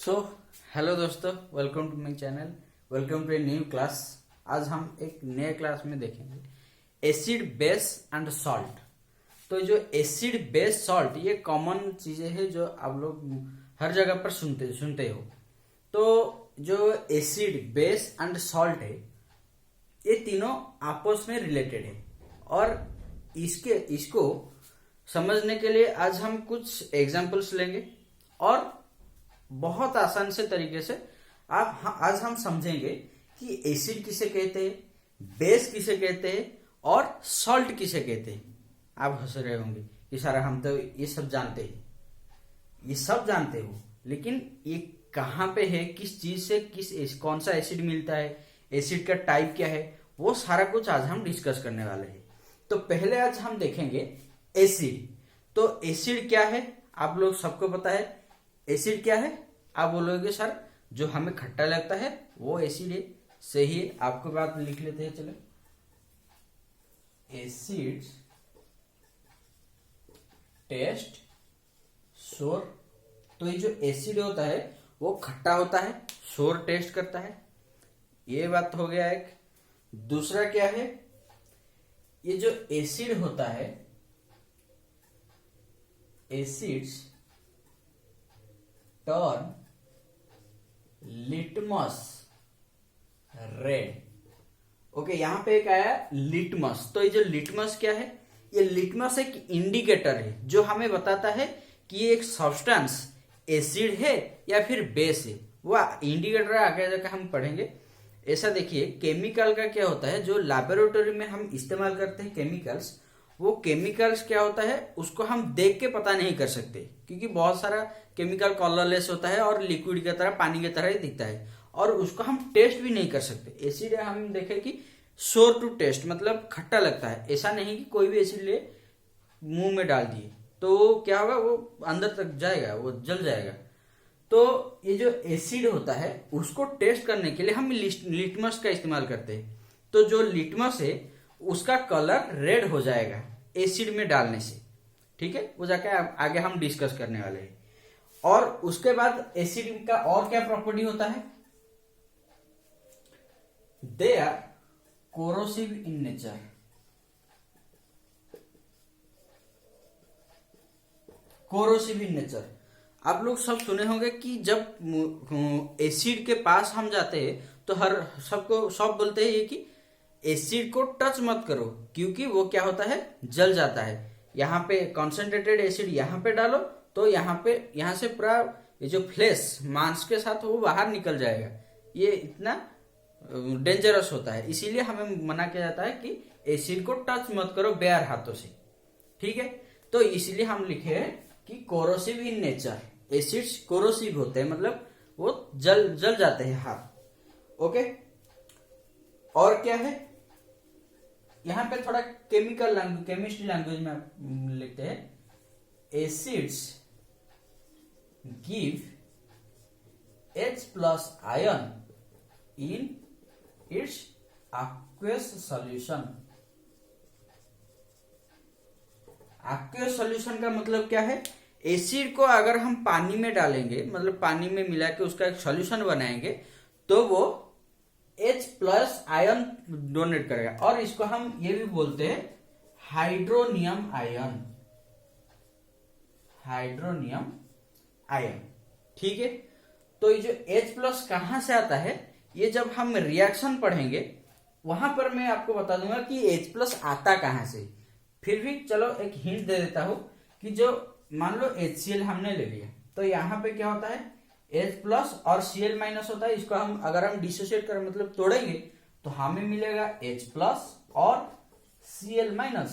सो hello दोस्तों, welcome to my channel, welcome to a new class. आज हम एक नए क्लास में देखेंगे एसिड बेस एंड सॉल्ट। तो जो एसिड बेस सॉल्ट ये कॉमन चीजें हैं जो आप लोग हर जगह पर सुनते हो। तो जो एसिड बेस एंड सॉल्ट है ये तीनों आपस में रिलेटेड है और इसको समझने के लिए आज हम कुछ एग्जांपल्स लेंगे और बहुत आसान से तरीके से आज हम समझेंगे कि एसिड किसे कहते हैं, बेस किसे कहते हैं और सॉल्ट किसे कहते हैं। आप हंस रहे होंगे कि सारा हम तो ये सब जानते हैं, ये सब जानते हो, लेकिन ये कहाँ पे है, किस चीज से कौन सा एसिड मिलता है, एसिड का टाइप क्या है, वो सारा कुछ आज हम डिस्कस करने वाले हैं। तो पहले आज हम देखेंगे एसिड। तो एसिड क्या है, आप लोग सबको पता है एसिड क्या है। आप बोलोगे सर जो हमें खट्टा लगता है वो एसिड है। सही है, आपको बात लिख लेते हैं। चलो, एसिड टेस्ट सोर। तो ये जो एसिड होता है वो खट्टा होता है, सोर टेस्ट करता है। ये बात हो गया एक। दूसरा क्या है, ये जो एसिड होता है, acids turn litmus red. Okay, यहां पे एक आया लिटमस। तो ये जो लिटमस क्या है, ये लिटमस एक इंडिकेटर है जो हमें बताता है कि ये एक सब्सटेंस एसिड है या फिर बेस है। वो इंडिकेटर आगे जाकर हम पढ़ेंगे। ऐसा देखिए, केमिकल का क्या होता है, जो लैबोरेटरी में हम इस्तेमाल करते हैं केमिकल्स, वो केमिकल्स क्या होता है उसको हम देख के पता नहीं कर सकते, क्योंकि बहुत सारा केमिकल कलरलेस होता है और लिक्विड की तरह, पानी की तरह ही दिखता है, और उसको हम टेस्ट भी नहीं कर सकते। एसिड हम देखें कि सोर टू टेस्ट, मतलब खट्टा लगता है। ऐसा नहीं कि कोई भी एसिड ले मुंह में डाल दिए तो क्या होगा, वो अंदर तक जाएगा, वो जल जाएगा। तो ये जो एसिड होता है उसको टेस्ट करने के लिए हम लिटमस का इस्तेमाल करते हैं। तो जो लिटमस है उसका कलर रेड हो जाएगा एसिड में डालने से। ठीक है, वो जाके आगे हम डिस्कस करने वाले हैं। और उसके बाद एसिड का और क्या प्रॉपर्टी होता है, they are corrosive in nature. Corrosive in nature, आप लोग सब सुने होंगे कि जब एसिड के पास हम जाते हैं तो सब बोलते हैं ये कि एसिड को टच मत करो, क्योंकि वो क्या होता है, जल जाता है। यहाँ पे कॉन्सेंट्रेटेड एसिड यहाँ पे डालो तो यहाँ से पूरा ये जो फ्लेश मांस के साथ वो बाहर निकल जाएगा। ये इतना डेंजरस होता है, इसीलिए हमें मना किया जाता है कि एसिड को टच मत करो बेयर हाथों से। ठीक है, तो इसलिए हम लिखे हैं कि corrosive in nature. Acids corrosive होते हैं, मतलब वो जल जाते हैं हाथ। ओके, और क्या है, यहां पे थोड़ा केमिस्ट्री लैंग्वेज में लिखते हैं, acids give H+ ion in its aqueous solution। aqueous solution का मतलब क्या है, एसिड को अगर हम पानी में डालेंगे, मतलब पानी में मिला के उसका एक सॉल्यूशन बनाएंगे, तो वो H+ आयन डोनेट करेगा, और इसको हम ये भी बोलते हैं हाइड्रोनियम आयन। हाइड्रोनियम आयन, ठीक है। तो ये जो H+ कहां से आता है, ये जब हम रिएक्शन पढ़ेंगे वहां पर मैं आपको बता दूंगा कि H+ आता कहां से। फिर भी चलो एक हिंट दे देता हूं कि जो मान लो HCl हमने ले लिया, तो यहाँ पे क्या होता है, H+ और Cl- होता है। इसको अगर हम डिसोसिएट करें, मतलब तोड़ेंगे, तो हमें मिलेगा H+ और Cl-।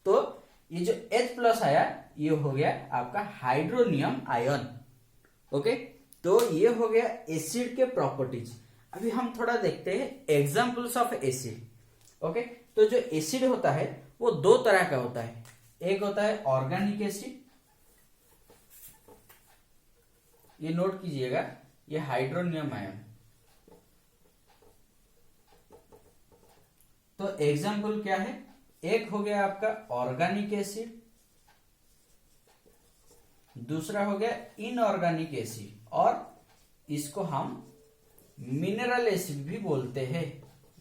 तो ये जो H+ आया ये हो गया आपका हाइड्रोनियम आयन। ओके, तो ये हो गया एसिड के प्रॉपर्टीज। अभी हम थोड़ा देखते हैं एग्जांपल्स ऑफ एसिड। ओके, तो जो एसिड होता है वो दो तरह का होता है। एक होता है ऑर्गेनिक एसिड, ये नोट कीजिएगा, ये हाइड्रोनियम आयन। तो एग्जांपल क्या है, एक हो गया आपका ऑर्गेनिक एसिड, दूसरा हो गया इनऑर्गेनिक एसिड, और इसको हम मिनरल एसिड भी बोलते हैं,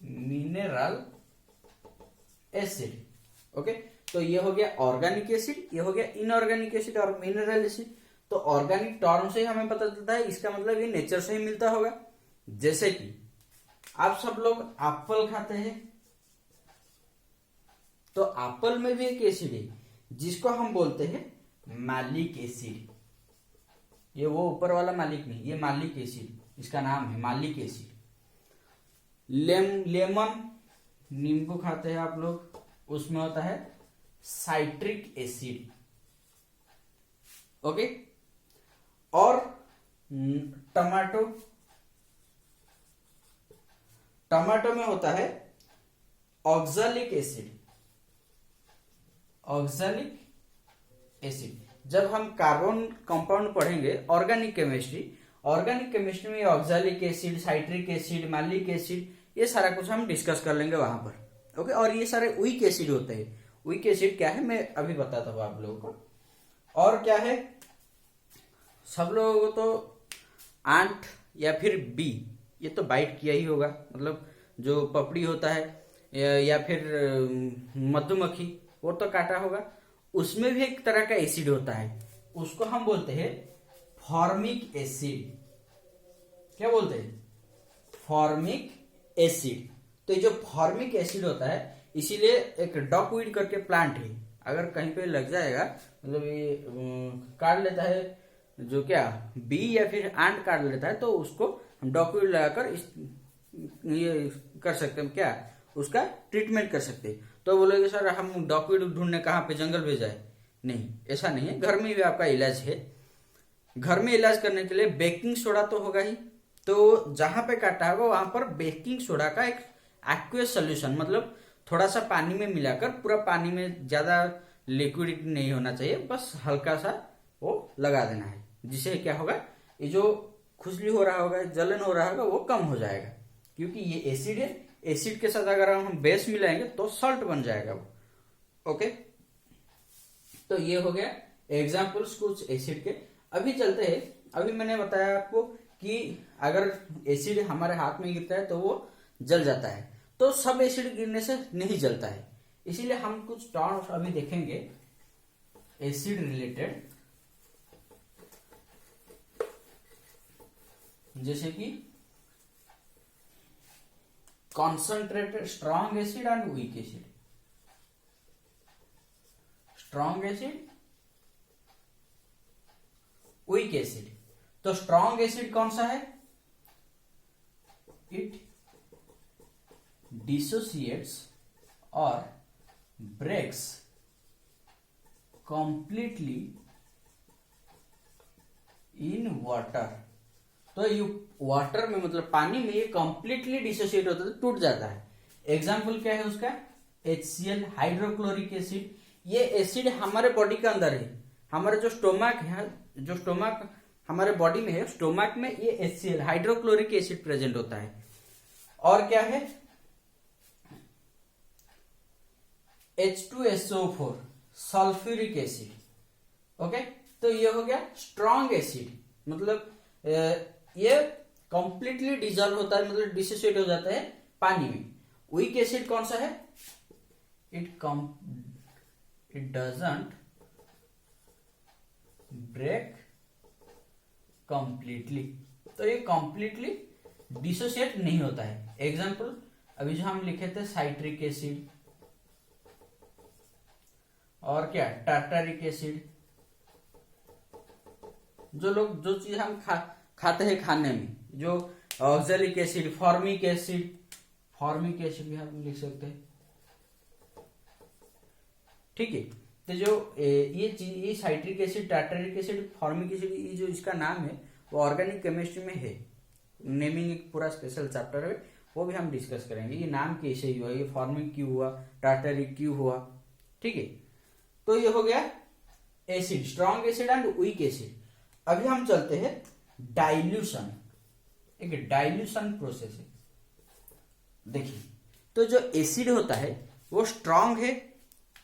मिनरल एसिड। ओके, तो ये हो गया ऑर्गेनिक एसिड, ये हो गया इनऑर्गेनिक एसिड और मिनरल एसिड। तो ऑर्गेनिक टर्म से हमें पता चलता है, इसका मतलब ये नेचर से ही मिलता होगा। जैसे कि आप सब लोग एप्पल खाते हैं, तो एप्पल में भी एक एसिड है जिसको हम बोलते हैं मालिक एसिड। ये वो ऊपर वाला मालिक नहीं, ये मालिक एसिड, इसका नाम है मालिक एसिड। लेमन, नींबू खाते हैं आप लोग, उसमें होता है साइट्रिक एसिड। ओके, और टमाटो, टमाटो में होता है ऑक्सैलिक एसिड, ऑक्सैलिक एसिड। जब हम कार्बन कंपाउंड पढ़ेंगे ऑर्गेनिक केमिस्ट्री, ऑर्गेनिक केमिस्ट्री में ऑक्सैलिक एसिड, साइट्रिक एसिड, मालिक एसिड, ये सारा कुछ हम डिस्कस कर लेंगे वहां पर। ओके, और ये सारे वीक एसिड होते हैं। वीक एसिड क्या है मैं अभी बताता हूँ आप लोगों को। और क्या है, सब लोगों को तो आंट या फिर बी, ये तो बाइट किया ही होगा, मतलब जो पपड़ी होता है या फिर मधुमक्खी, वो तो काटा होगा। उसमें भी एक तरह का एसिड होता है, उसको हम बोलते हैं फॉर्मिक एसिड। क्या बोलते हैं? Formic acid. तो ये जो फॉर्मिक एसिड होता है, इसीलिए एक डॉकवीड करके प्लांट है, अगर कहीं पे लग जाएगा, मतलब ये काट लेता है, जो क्या बी या फिर आंट काट लेता है, तो उसको हम डॉकवीड लगाकर ये कर सकते हैं, क्या उसका ट्रीटमेंट कर सकते हैं। तो बोलोगे सर हम डॉकवीड ढूंढने कहाँ पे, जंगल में जाए? नहीं, ऐसा नहीं है, घर में भी आपका इलाज है। घर में इलाज करने के लिए बेकिंग सोडा तो होगा ही, तो जहां पे काटा होगा वहां पर बेकिंग सोडा का एक एक्वस सोल्यूशन, मतलब थोड़ा सा पानी में मिलाकर, पूरा पानी में ज्यादा लिक्विड नहीं होना चाहिए, बस हल्का सा वो लगा देना है, जिससे क्या होगा, ये जो खुजली हो रहा होगा, जलन हो रहा होगा, वो कम हो जाएगा, क्योंकि ये एसिड है। एसिड के साथ अगर हम बेस मिलाएंगे तो सॉल्ट बन जाएगा वो। ओके, तो ये हो गया एग्जाम्पल्स कुछ एसिड के। अभी चलते हैं, अभी मैंने बताया आपको कि अगर एसिड हमारे हाथ में गिरता है तो वो जल जाता है, तो सब एसिड गिरने से नहीं जलता है। इसीलिए हम कुछ टर्म्स अभी देखेंगे एसिड रिलेटेड, जैसे कि concentrated strong acid and weak acid. Strong acid, weak acid. तो स्ट्रॉन्ग एसिड कौन सा है? इट डिसोसिएट्स और ब्रेक्स कंप्लीटली इन वाटर। तो ये वाटर में, मतलब पानी में, ये कंप्लीटली डिसोसिएट होता है, टूट जाता है। एग्जाम्पल क्या है उसका? HCl, hydrochloric acid. ये एसिड हमारे बॉडी के अंदर है, हमारे जो स्टोमक है, जो स्टोमक हमारे बॉडी में है, स्टोमक में ये HCl, हाइड्रोक्लोरिक एसिड प्रेजेंट होता है। और क्या है? H2SO4, sulphuric acid. ओके, तो ये हो गया स्ट्रॉन्ग एसिड, मतलब ये कंप्लीटली डिजॉल्व होता है, मतलब डिसोसिएट हो जाता है पानी में। वीक एसिड कौन सा है? It doesn't break completely. तो ये कंप्लीटली डिसोसिएट नहीं होता है। एग्जाम्पल अभी जो हम लिखे थे, साइट्रिक एसिड, और क्या, टार्टारिक एसिड। जो चीज हम खाते हैं खाने में, जो oxalic acid, formic acid, formic acid भी हम लिख सकते हैं। ठीक है, तो जो ये citric acid, tartaric acid, formic acid, ये जो इसका नाम है वो ऑर्गेनिक केमिस्ट्री में है, नेमिंग एक पूरा स्पेशल चैप्टर है, वो भी हम डिस्कस करेंगे। ये नाम कैसे हुआ, ये फॉर्मिक क्यों हुआ, टार्टारिक क्यों हुआ। ठीक है, तो ये हो गया acid, strong acid and weak acid. अभी हम चलते हैं डाइल्यूशन। एक डाइल्यूशन प्रोसेस है। देखिए, तो जो एसिड होता है वो स्ट्रॉन्ग है,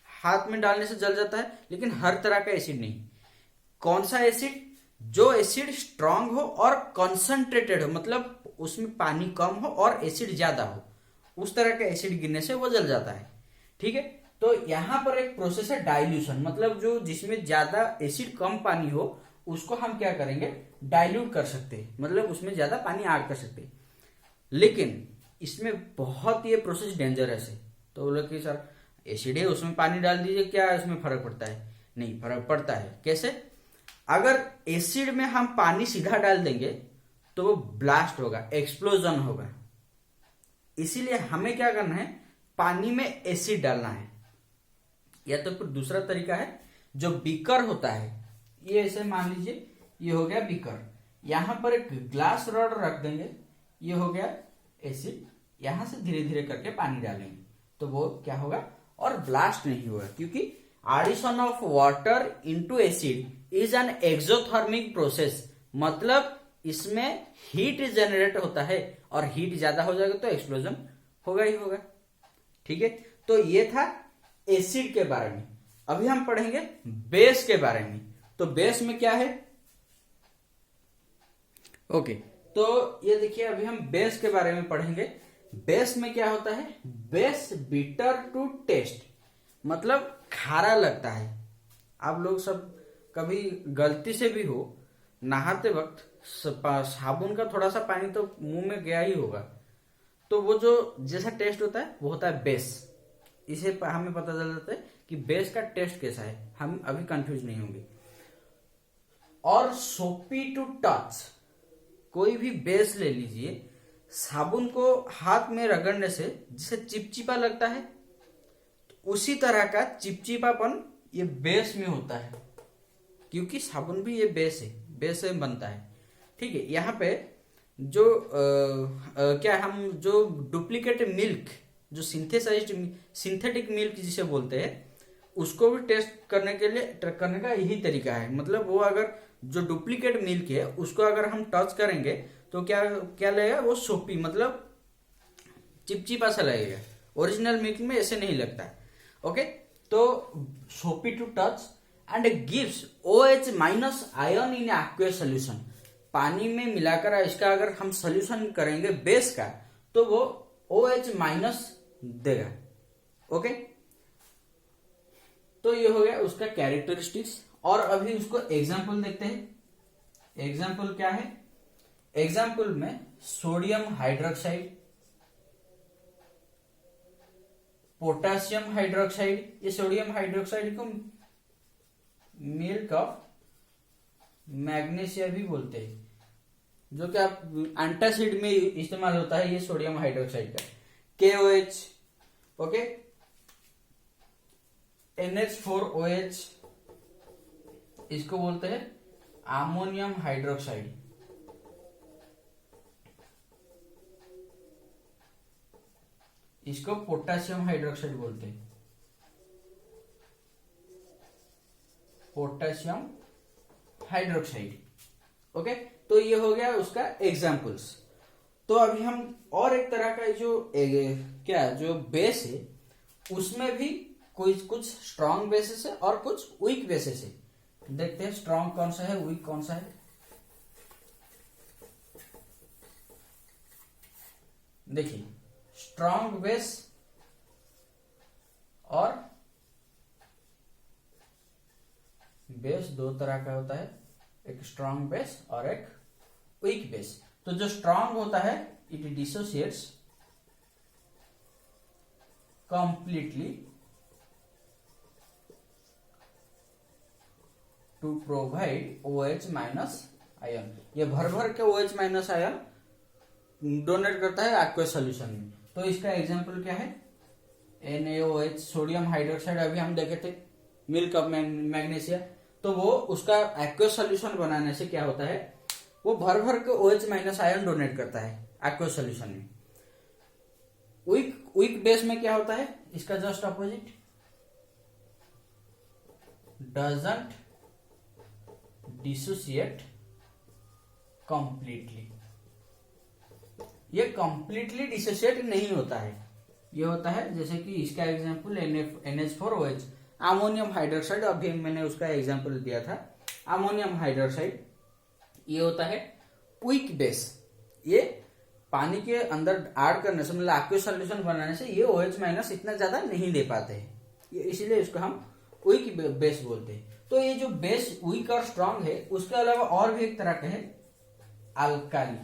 हाथ में डालने से जल जाता है, लेकिन हर तरह का एसिड नहीं। कौन सा एसिड? जो एसिड स्ट्रांग हो और कंसंट्रेटेड हो, मतलब उसमें पानी कम हो और एसिड ज्यादा हो, उस तरह का एसिड गिरने से वो जल जाता है। ठीक है, तो यहां पर एक प्रोसेस है डाइल्यूशन, मतलब जो जिसमें ज्यादा एसिड कम पानी हो उसको हम क्या करेंगे, डाइल्यूट कर सकते हैं, मतलब उसमें ज्यादा पानी ऐड कर सकते हैं। लेकिन इसमें बहुत ये प्रोसेस डेंजरस है। तो बोले कि सर एसिड है उसमें पानी डाल दीजिए, क्या इसमें फर्क पड़ता है? नहीं, फर्क पड़ता है। कैसे? अगर एसिड में हम पानी सीधा डाल देंगे तो वो ब्लास्ट होगा, एक्सप्लोजन होगा। इसीलिए हमें क्या करना है, पानी में एसिड डालना है। या तो फिर दूसरा तरीका है, जो बीकर होता है, ये ऐसे मान लीजिए ये हो गया बीकर, यहां पर एक ग्लास रॉड रख देंगे, ये हो गया एसिड, यहां से धीरे धीरे करके पानी डालेंगे तो वो क्या होगा, और ब्लास्ट नहीं होगा, क्योंकि addition of water into acid is an exothermic process, मतलब इसमें हीट जनरेट होता है और हीट ज्यादा हो जाएगा तो एक्सप्लोजन होगा ही होगा। ठीक है, तो ये था एसिड के बारे में। अभी हम पढ़ेंगे बेस के बारे में। तो बेस में क्या है? ओके, तो ये देखिए अभी हम बेस के बारे में पढ़ेंगे। बेस में क्या होता है? बेस बिटर टू टेस्ट, मतलब खारा लगता है। आप लोग सब कभी गलती से भी हो नहाते वक्त साबुन का थोड़ा सा पानी तो मुंह में गया ही होगा, तो वो जो जैसा टेस्ट होता है वो होता है बेस। इसे हमें पता चल जाता है कि बेस का टेस्ट कैसा है, हम अभी कंफ्यूज नहीं होंगे। और सोपी टू टच, कोई भी बेस ले लीजिए, साबुन को हाथ में रगड़ने से जिसे चिपचिपा लगता है, उसी तरह का चिपचिपापन ये बेस में होता है, क्योंकि साबुन भी ये बेस से बनता है। ठीक है, यहाँ पे जो क्या हम जो डुप्लीकेट मिल्क, जो सिंथेटिक मिल्क जिसे बोलते हैं, उसको भी टेस्ट करने का यही तरीका है। मतलब वो अगर जो डुप्लीकेट मिल्क है उसको अगर हम टच करेंगे तो क्या क्या लगेगा, वो सोपी, मतलब चिपचिपा सा लगेगा। ओरिजिनल मिल्क में ऐसे नहीं लगता है। ओके, तो soapy to touch and gives OH minus ion in aqueous solution, पानी में मिलाकर इसका अगर हम सोल्यूशन करेंगे बेस का तो वो OH माइनस देगा। ओके, तो ये हो गया उसका कैरेक्टरिस्टिक्स। और अभी उसको एग्जाम्पल देखते हैं। एग्जाम्पल क्या है? एग्जाम्पल में सोडियम हाइड्रोक्साइड, पोटासियम हाइड्रोक्साइड, ये सोडियम हाइड्रोक्साइड को मिल्क ऑफ मैग्नीशिया भी बोलते हैं, जो कि आप एंटासिड में इस्तेमाल होता है, ये सोडियम हाइड्रोक्साइड का। KOH, ओके, NH4OH, इसको बोलते हैं अमोनियम हाइड्रोक्साइड। इसको पोटासियम हाइड्रोक्साइड बोलते हैं, पोटासियम हाइड्रोक्साइड। ओके, तो ये हो गया उसका एग्जाम्पल्स। तो अभी हम और एक तरह का जो जो बेस है उसमें भी कुछ स्ट्रॉन्ग बेसिस है और कुछ वीक बेसिस है। देखते हैं स्ट्रॉन्ग कौन सा है, वीक कौन सा है। देखिए, स्ट्रॉन्ग बेस और बेस दो तरह का होता है, एक स्ट्रॉन्ग बेस और एक वीक बेस। तो जो स्ट्रॉन्ग होता है it dissociates completely to provide OH minus ion. ये भर भर के OH माइनस आयन डोनेट करता है एक्वस सॉल्यूशन में। तो इसका एग्जांपल क्या है? NaOH, सोडियम हाइड्रोक्साइड, अभी हम देखे थे मिल्क ऑफ मैग्नीशिया। तो वो उसका एक्वस सॉल्यूशन बनाने से क्या होता है, वो भर भर के OH माइनस आयन डोनेट करता है एक्वस सॉल्यूशन में। वीक बेस में क्या होता है, इसका just opposite, doesn't dissociate completely. ये कंप्लीटली डिसोसिएट नहीं होता है, ये होता है जैसे कि इसका एग्जांपल NH4OH, अमोनियम हाइड्रोक्साइड, अभी मैंने उसका एग्जांपल दिया था अमोनियम हाइड्रोक्साइड, ये होता है क्विक बेस। ये पानी के अंदर ऐड करने से, मतलब एक्वस सॉल्यूशन बनाने से ये OH माइनस इतना ज्यादा नहीं दे पाते हैं, इसीलिए इसको हम वीक बेस बोलते हैं। तो ये जो बेस वीक और स्ट्रांग है, उसके अलावा और भी एक तरह का है अल्काली।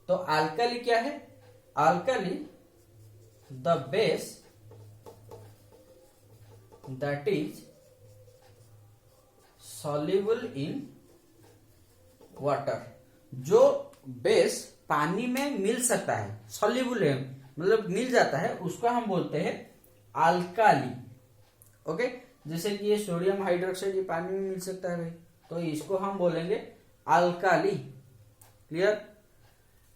तो अल्काली क्या है? Alkali the base that is soluble in water. जो बेस पानी में मिल सकता है, सॉल्युबल है मतलब मिल जाता है, उसको हम बोलते हैं अल्काली। ओके, जैसे कि ये सोडियम हाइड्रोक्साइड ये पानी में मिल सकता है भाई, तो इसको हम बोलेंगे अल्काली। क्लियर?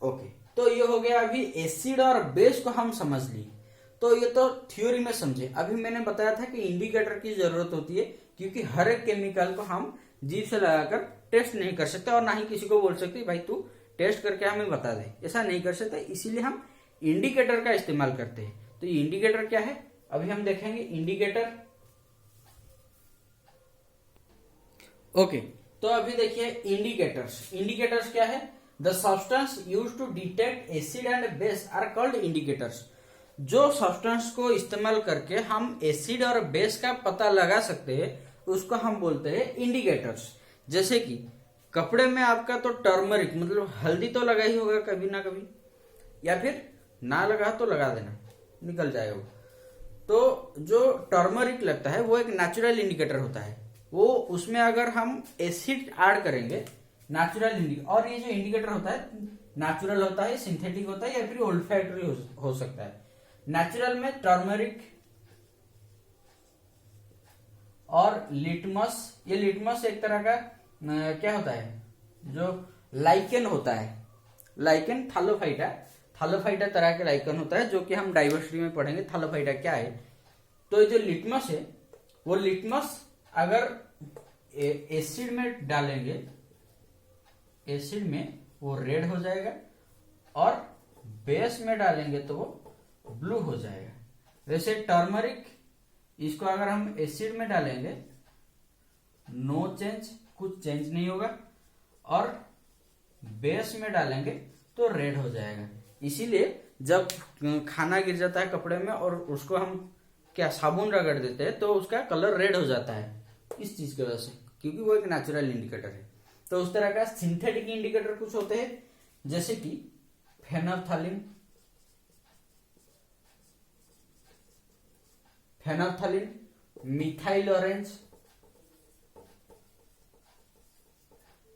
ओके, तो ये हो गया अभी एसिड और बेस को हम समझ लिए। तो ये तो थ्योरी में समझे। अभी मैंने बताया था कि इंडिकेटर की जरूरत होती है, क्योंकि हर एक केमिकल को हम जीभ से लगाकर टेस्ट नहीं कर सकते, और ना ही किसी को बोल सकते भाई तू टेस्ट करके हमें बता दे, ऐसा नहीं कर सकते। इसीलिए हम इंडिकेटर का इस्तेमाल करते हैं। तो ये इंडिकेटर क्या है अभी हम देखेंगे। इंडिकेटर, ओके, तो अभी देखिए इंडिकेटर्स। इंडिकेटर्स क्या है? The substance used to detect acid and base are called indicators. जो सब्सटेंस को इस्तेमाल करके हम एसिड और बेस का पता लगा सकते हैं, उसको हम बोलते हैं इंडिकेटर्स। जैसे कि कपड़े में आपका तो टर्मरिक मतलब हल्दी तो लगा ही होगा कभी ना कभी, या फिर ना लगा तो लगा देना, निकल जाएगा वो। तो जो टर्मरिक लगता है वो एक नेचुरल इंडिकेटर होता है। वो उसमें अगर हम एसिड ऐड करेंगे, नेचुरल इंडिकेटर, और ये जो इंडिकेटर होता है नेचुरल होता है, सिंथेटिक होता है, या फिर ओल्फैक्टरी हो सकता है। नेचुरल में टर्मरिक और लिटमस। ये लिटमस एक तरह का क्या होता है, जो लाइकेन होता है, लाइकेन थालोफाइटा, थालोफाइटा तरह के लाइकेन होता है, जो कि हम डाइवर्सिटी में पढ़ेंगे थालोफाइटा क्या है। तो ये जो लिटमस है, वो लिटमस अगर एसिड में डालेंगे, एसिड में वो रेड हो जाएगा, और बेस में डालेंगे तो वो ब्लू हो जाएगा। वैसे टर्मरिक, इसको अगर हम एसिड में डालेंगे नो चेंज, कुछ चेंज नहीं होगा, और बेस में डालेंगे तो रेड हो जाएगा। इसीलिए जब खाना गिर जाता है कपड़े में और उसको हम क्या साबुन रगड़ देते हैं, तो उसका कलर रेड हो जाता है, इस चीज की वजह से, क्योंकि वो एक नेचुरल इंडिकेटर है। तो उस तरह का सिंथेटिक इंडिकेटर कुछ होते हैं, जैसे कि phenolphthalein, phenolphthalein, methyl orange,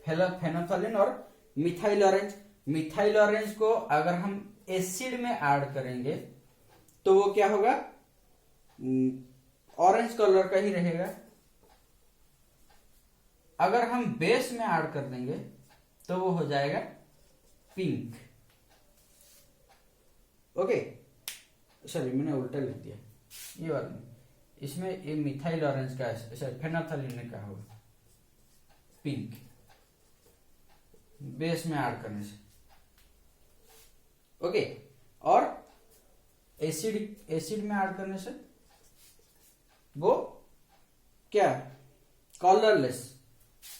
phenolphthalein और मिथाइल ऑरेंज। मिथाइल ऑरेंज को अगर हम एसिड में ऐड करेंगे तो वो क्या होगा, ऑरेंज कलर का ही रहेगा। अगर हम बेस में ऐड कर देंगे तो वो हो जाएगा पिंक। ओके, सॉरी मैंने उल्टा लिख दिया, ये बात नहीं, इसमें ये मिथाइल ऑरेंज का फेनोल्फथालीन ने कहा होगा पिंक, बेस में ऐड करने से। ओके, और एसिड में ऐड करने से वो क्या, कलरलेस,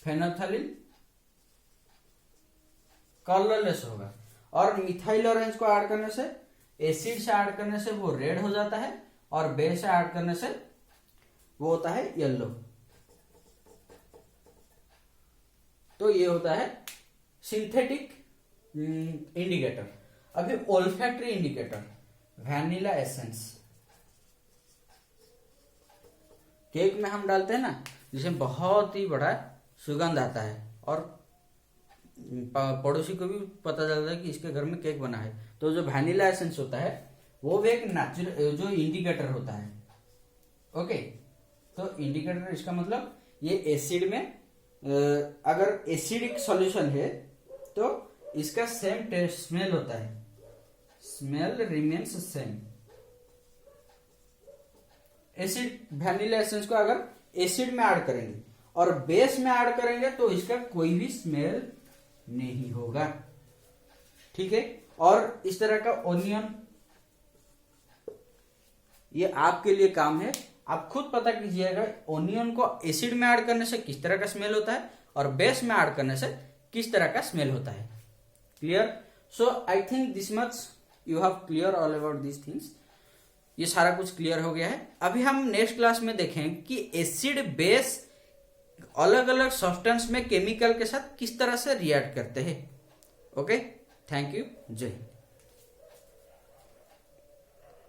फेनोल्फथालीन कलरलेस होगा। और मिथाइल ऑरेंज को ऐड करने से, एसिड से ऐड करने से वो रेड हो जाता है, और बेस से ऐड करने से वो होता है येलो। तो ये होता है सिंथेटिक इंडिकेटर। अभी olfactory indicator, vanilla essence, cake में हम डालते हैं ना, जिसमें बहुत ही बड़ा सुगंध आता है, और पड़ोसी को भी पता चलता है कि इसके घर में केक बना है। तो जो वैनिला एसेंस होता है वो भी एक नेचुरल जो इंडिकेटर होता है। ओके, तो इंडिकेटर इसका मतलब ये एसिड में अगर एसिडिक सॉल्यूशन है तो इसका सेम टेस्ट स्मेल होता है, smell remains same. Acid vanilla essence को अगर एसिड में ऐड करेंगे और बेस में ऐड करेंगे तो इसका कोई भी स्मेल नहीं होगा। ठीक है, और इस तरह का ओनियन, ये आपके लिए काम है, आप खुद पता कीजिएगा ओनियन को एसिड में ऐड करने से किस तरह का स्मेल होता है और बेस में ऐड करने से किस तरह का स्मेल होता है। Clear? So I think this much you have clear all about this things. ये सारा कुछ क्लियर हो गया है। अभी हम नेक्स्ट क्लास में देखें कि एसिड बेस अलग अलग सब्सटेंस में केमिकल के साथ किस तरह से रिएक्ट करते हैं। ओके, थैंक यू, जय हिंद।